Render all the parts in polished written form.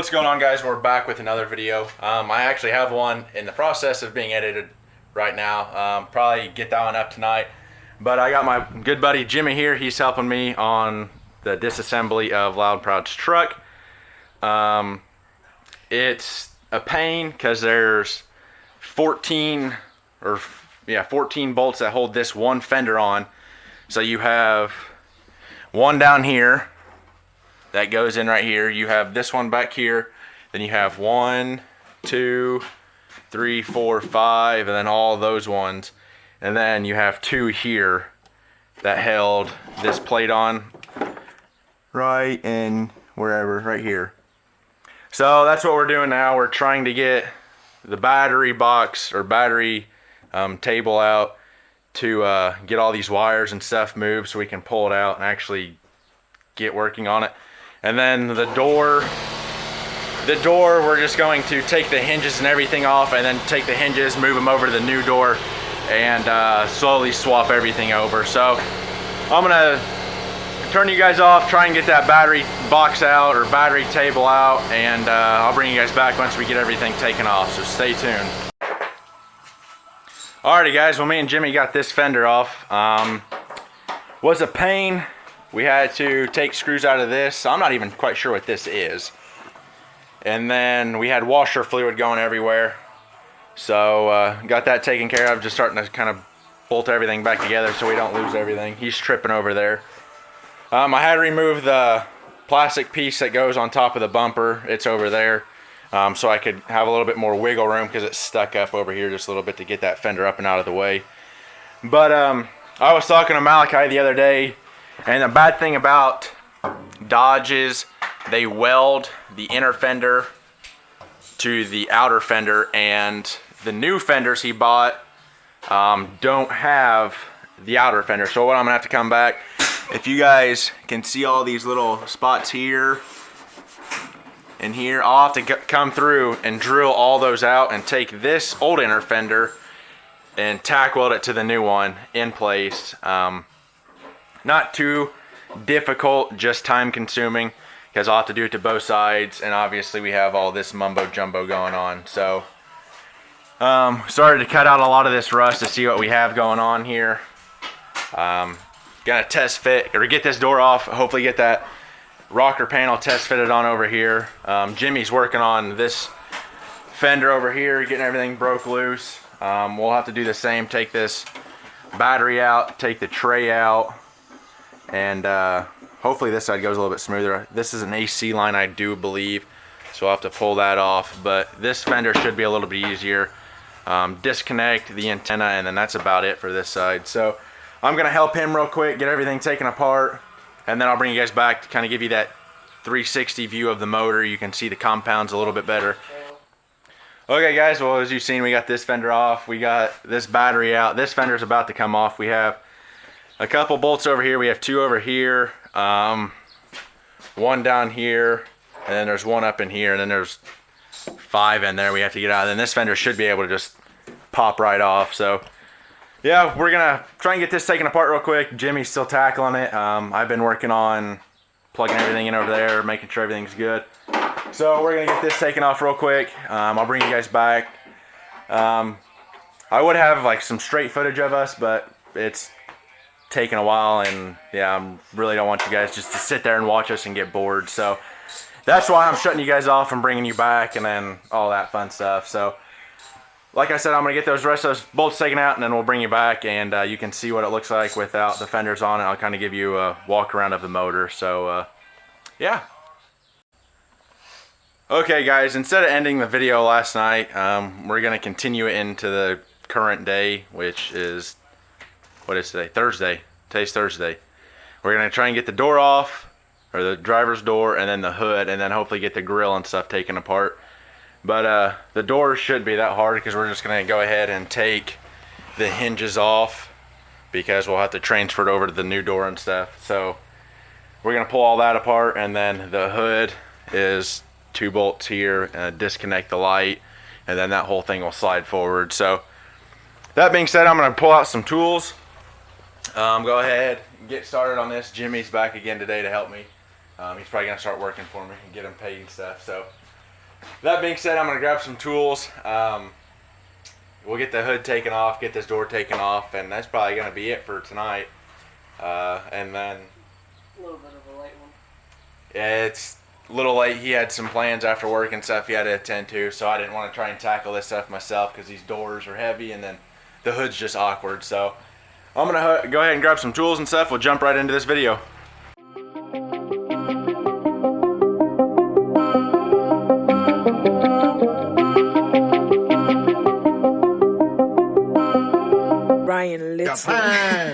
What's going on, guys? We're back with another video. I actually have one in the process of being edited right now. Probably get that one up tonight. But I got my good buddy Jimmy here. He's helping me on the disassembly of Loud Proud's truck. It's a pain because there's 14 bolts that hold this one fender on. So you have one down here that goes in right here. You have this one back here. Then you have 1, 2, 3, 4, 5, and then all those ones. And then you have 2 here that held this plate on right in wherever, right here. So that's what we're doing now. We're trying to get the battery box or battery table out to get all these wires and stuff moved so we can pull it out and actually get working on it. And then the door, we're just going to take the hinges and everything off, and then take the hinges, move them over to the new door, and slowly swap everything over. So I'm gonna turn you guys off, try and get that battery box out or battery table out, and I'll bring you guys back once we get everything taken off, so stay tuned. Alrighty guys, well, me and Jimmy got this fender off. Was a pain. We had to take screws out of this. I'm not even quite sure what this is. And then we had washer fluid going everywhere. So got that taken care of. Just starting to kind of bolt everything back together so we don't lose everything. He's tripping over there. I had to remove the plastic piece that goes on top of the bumper. It's over there. So I could have a little bit more wiggle room because it's stuck up over here just a little bit to get that fender up and out of the way. But I was talking to Malachi the other day, and the bad thing about Dodge is they weld the inner fender to the outer fender, and the new fenders he bought don't have the outer fender. So what I'm gonna have to come back, if you guys can see all these little spots here and here, I'll have to come through and drill all those out and take this old inner fender and tack weld it to the new one in place. Not too difficult, just time consuming, because I'll have to do it to both sides, and obviously we have all this mumbo jumbo going on. So started to cut out a lot of this rust to see what we have going on here. Gonna test fit or get this door off, hopefully get that rocker panel test fitted on over here. Jimmy's working on this fender over here, getting everything broke loose. We'll have to do the same, take this battery out, take the tray out, and hopefully this side goes a little bit smoother. This is an AC line, I do believe, so I'll have to pull that off, but this fender should be a little bit easier. Disconnect the antenna, and then that's about it for this side. So I'm gonna help him real quick, get everything taken apart, and then I'll bring you guys back to kind of give you that 360 view of the motor. You can see the compounds a little bit better. Okay guys, well, as you've seen, we got this fender off, we got this battery out, this fender's about to come off. We have a couple bolts over here, we have 2 over here, 1 down here, and then there's 1 up in here, and then there's 5 in there we have to get out. And then this fender should be able to just pop right off. So yeah, we're gonna try and get this taken apart real quick. Jimmy's still tackling it. I've been working on plugging everything in over there, making sure everything's good. So we're gonna get this taken off real quick. I'll bring you guys back. I would have like some straight footage of us, but it's taking a while, and yeah, I really don't want you guys just to sit there and watch us and get bored. So that's why I'm shutting you guys off and bringing you back, and then all that fun stuff. So like I said, I'm gonna get those rest of those bolts taken out, and then we'll bring you back, and you can see what it looks like without the fenders on it. I'll kind of give you a walk around of the motor. So yeah. Okay guys, instead of ending the video last night, we're gonna continue it into the current day, which is, what is today? Thursday. Today's Thursday. We're gonna try and get the door off, or the driver's door, and then the hood, and then hopefully get the grill and stuff taken apart. But the door shouldn't be that hard, because we're just gonna go ahead and take the hinges off, because we'll have to transfer it over to the new door and stuff. So we're gonna pull all that apart, and then the hood is 2 bolts here, disconnect the light, and then that whole thing will slide forward. So that being said, I'm gonna pull out some tools. Go ahead and get started on this. Jimmy's back again today to help me. He's probably gonna start working for me and get him paid and stuff. So that being said, I'm gonna grab some tools. We'll get the hood taken off, get this door taken off, and that's probably gonna be it for tonight. And then A little bit of a late one. yeah, it's a little late. He had some plans after work and stuff he had to attend to, so I didn't want to try and tackle this stuff myself because these doors are heavy and then the hood's just awkward. So I'm gonna go ahead and grab some tools and stuff. We'll jump right into this video. Ryan Little.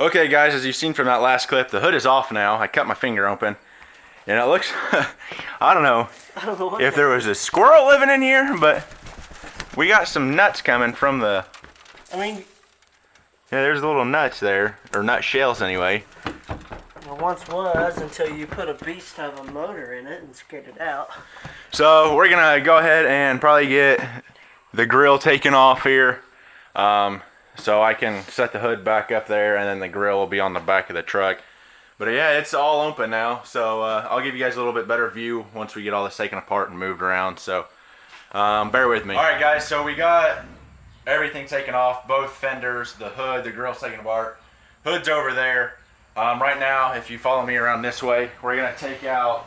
Okay guys, as you've seen from that last clip, the hood is off now. I cut my finger open and it looks, I don't know if there was a squirrel living in here, but we got some nuts coming from the, I mean, yeah, there's little nuts there, or nut shells anyway. there once was until you put a beast of a motor in it and scared it out. So we're gonna go ahead and probably get the grill taken off here. So I can set the hood back up there and then the grill will be on the back of the truck. But yeah, it's all open now. So I'll give you guys a little bit better view once we get all this taken apart and moved around. So bear with me. All right guys, so we got everything taken off, both fenders, the hood, the grill's taken apart. Hood's over there. Right now, if you follow me around this way, we're gonna take out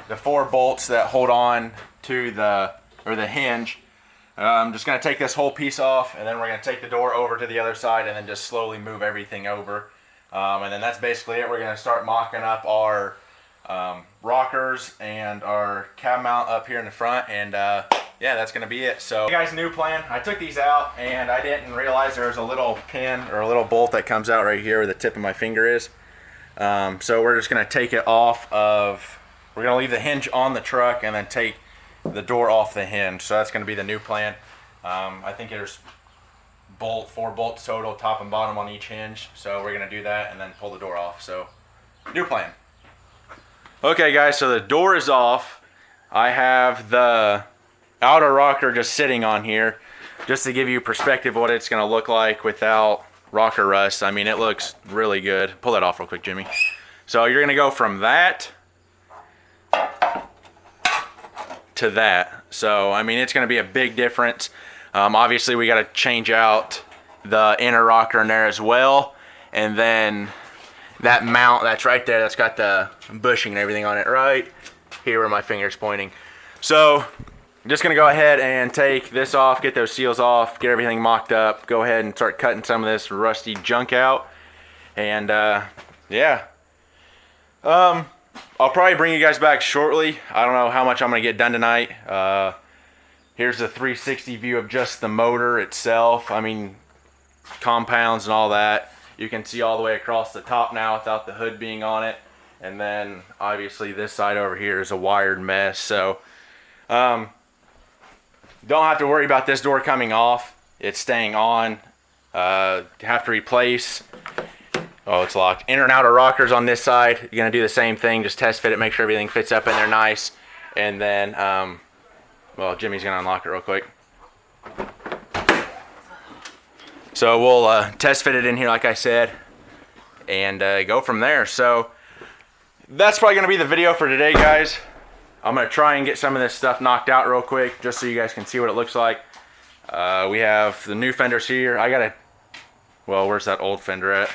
the 4 bolts that hold on to the hinge. I'm just going to take this whole piece off, and then we're going to take the door over to the other side and then just slowly move everything over. And then that's basically it. We're going to start mocking up our rockers and our cab mount up here in the front, and yeah, that's going to be it. So you guys, new plan. I took these out and I didn't realize there was a little pin or a little bolt that comes out right here where the tip of my finger is. So we're just going to take it off of, we're going to leave the hinge on the truck and then take the door off the hinge. So that's going to be the new plan. I think there's 4 bolts total, top and bottom on each hinge. So we're going to do that and then pull the door off. So new plan. Okay guys, so the door is off. I have the outer rocker just sitting on here just to give you perspective of what it's going to look like without rocker rust. I mean, it looks really good. Pull that off real quick, Jimmy. So you're going to go from that to that. So I mean, it's going to be a big difference. Obviously we got to change out the inner rocker in there as well, and then that mount that's right there, that's got the bushing and everything on it right here where my finger's pointing. So I'm just going to go ahead and take this off, get those seals off, get everything mocked up, go ahead and start cutting some of this rusty junk out, and yeah. I'll probably bring you guys back shortly. I don't know how much I'm going to get done tonight. Here's a 360 view of just the motor itself. I mean, compounds and all that. You can see all the way across the top now without the hood being on it. And then obviously this side over here is a wired mess. So don't have to worry about this door coming off. It's staying on. Have to replace, oh, it's locked, inner and outer rockers on this side. You're going to do the same thing, just test fit it, make sure everything fits up in there nice. And then, well, Jimmy's going to unlock it real quick. So we'll test fit it in here like I said, and go from there. So that's probably going to be the video for today, guys. I'm going to try and get some of this stuff knocked out real quick just so you guys can see what it looks like. We have the new fenders here. I gotta, well, where's that old fender at?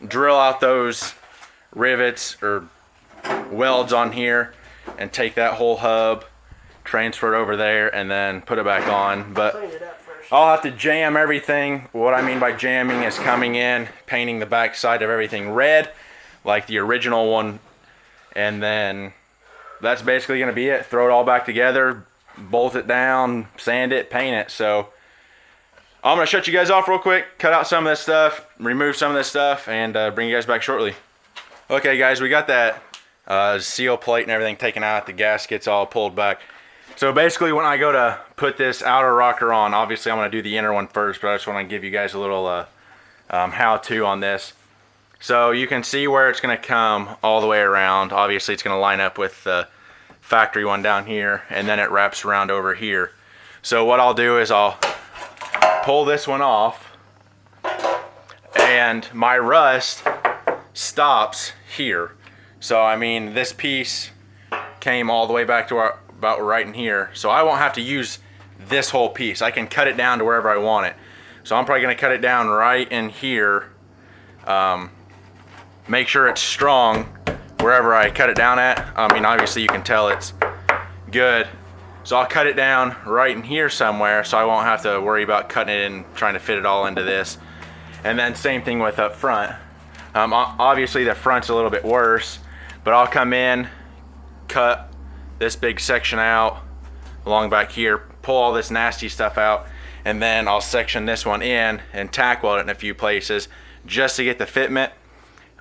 Drill out those rivets or welds on here and take that whole hub, transfer it over there, and then put it back on. But Clean it up first. I'll have to jam everything. What I mean by jamming is coming in, painting the back side of everything red, like the original one, and then that's basically going to be it. Throw it all back together, bolt it down, sand it, paint it. So I'm going to shut you guys off real quick, cut out some of this stuff, remove some of this stuff, and bring you guys back shortly. Okay guys, we got that seal plate and everything taken out, the gaskets all pulled back. So basically when I go to put this outer rocker on, obviously I'm going to do the inner one first, but I just want to give you guys a little how-to on this. So you can see where it's going to come all the way around. Obviously it's going to line up with the factory one down here, and then it wraps around over here. So what I'll do is I'll pull this one off, and my rust stops here. So I mean, this piece came all the way back to about right in here, so I won't have to use this whole piece. I can cut it down to wherever I want it. So I'm probably going to cut it down right in here. Make sure it's strong wherever I cut it down at. I mean, obviously you can tell it's good. So I'll cut it down right in here somewhere, so I won't have to worry about cutting it and trying to fit it all into this. And then same thing with up front. Obviously the front's a little bit worse, but I'll come in, cut this big section out along back here, pull all this nasty stuff out, and then I'll section this one in and tack weld it in a few places just to get the fitment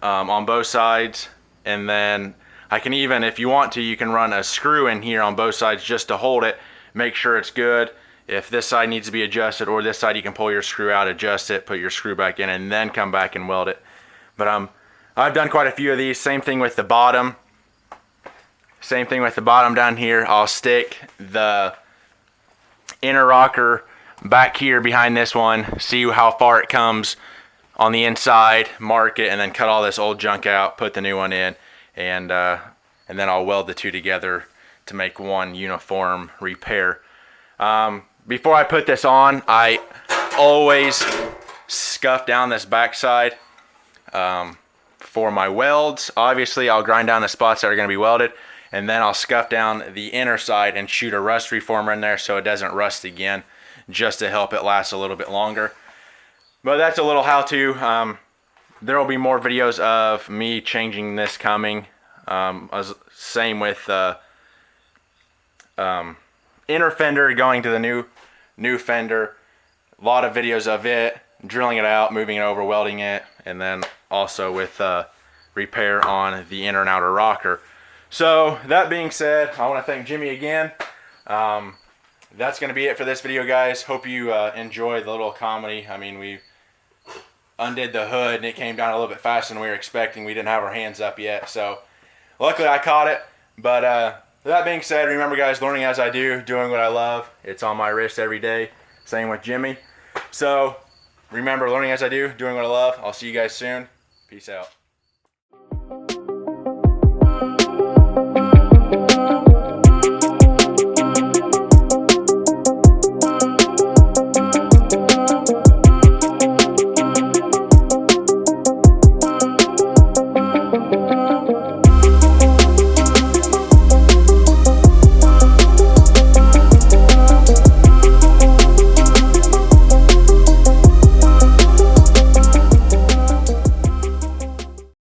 on both sides. And then I can even, if you want to, you can run a screw in here on both sides just to hold it, make sure it's good. If this side needs to be adjusted or this side, you can pull your screw out, adjust it, put your screw back in, and then come back and weld it. But I've done quite a few of these. Same thing with the bottom. Same thing with the bottom down here. I'll stick the inner rocker back here behind this one, see how far it comes on the inside, mark it, and then cut all this old junk out, put the new one in, and then I'll weld the two together to make one uniform repair. Before I put this on, I always scuff down this backside for my welds. Obviously I'll grind down the spots that are going to be welded, and then I'll scuff down the inner side and shoot a rust reformer in there so it doesn't rust again, just to help it last a little bit longer. But that's a little how-to. There will be more videos of me changing this coming. Same with inner fender going to the new fender. A lot of videos of it, drilling it out, moving it over, welding it, and then also with repair on the inner and outer rocker. So that being said, I want to thank Jimmy again. That's going to be it for this video, guys. Hope you enjoyed the little comedy. I mean, we undid the hood and it came down a little bit faster than we were expecting. We didn't have our hands up yet, so luckily I caught it. But that being said, remember guys, learning as I do, doing what I love. It's on my wrist every day. Same with Jimmy. So remember, learning as I do, doing what I love. I'll see you guys soon. Peace out.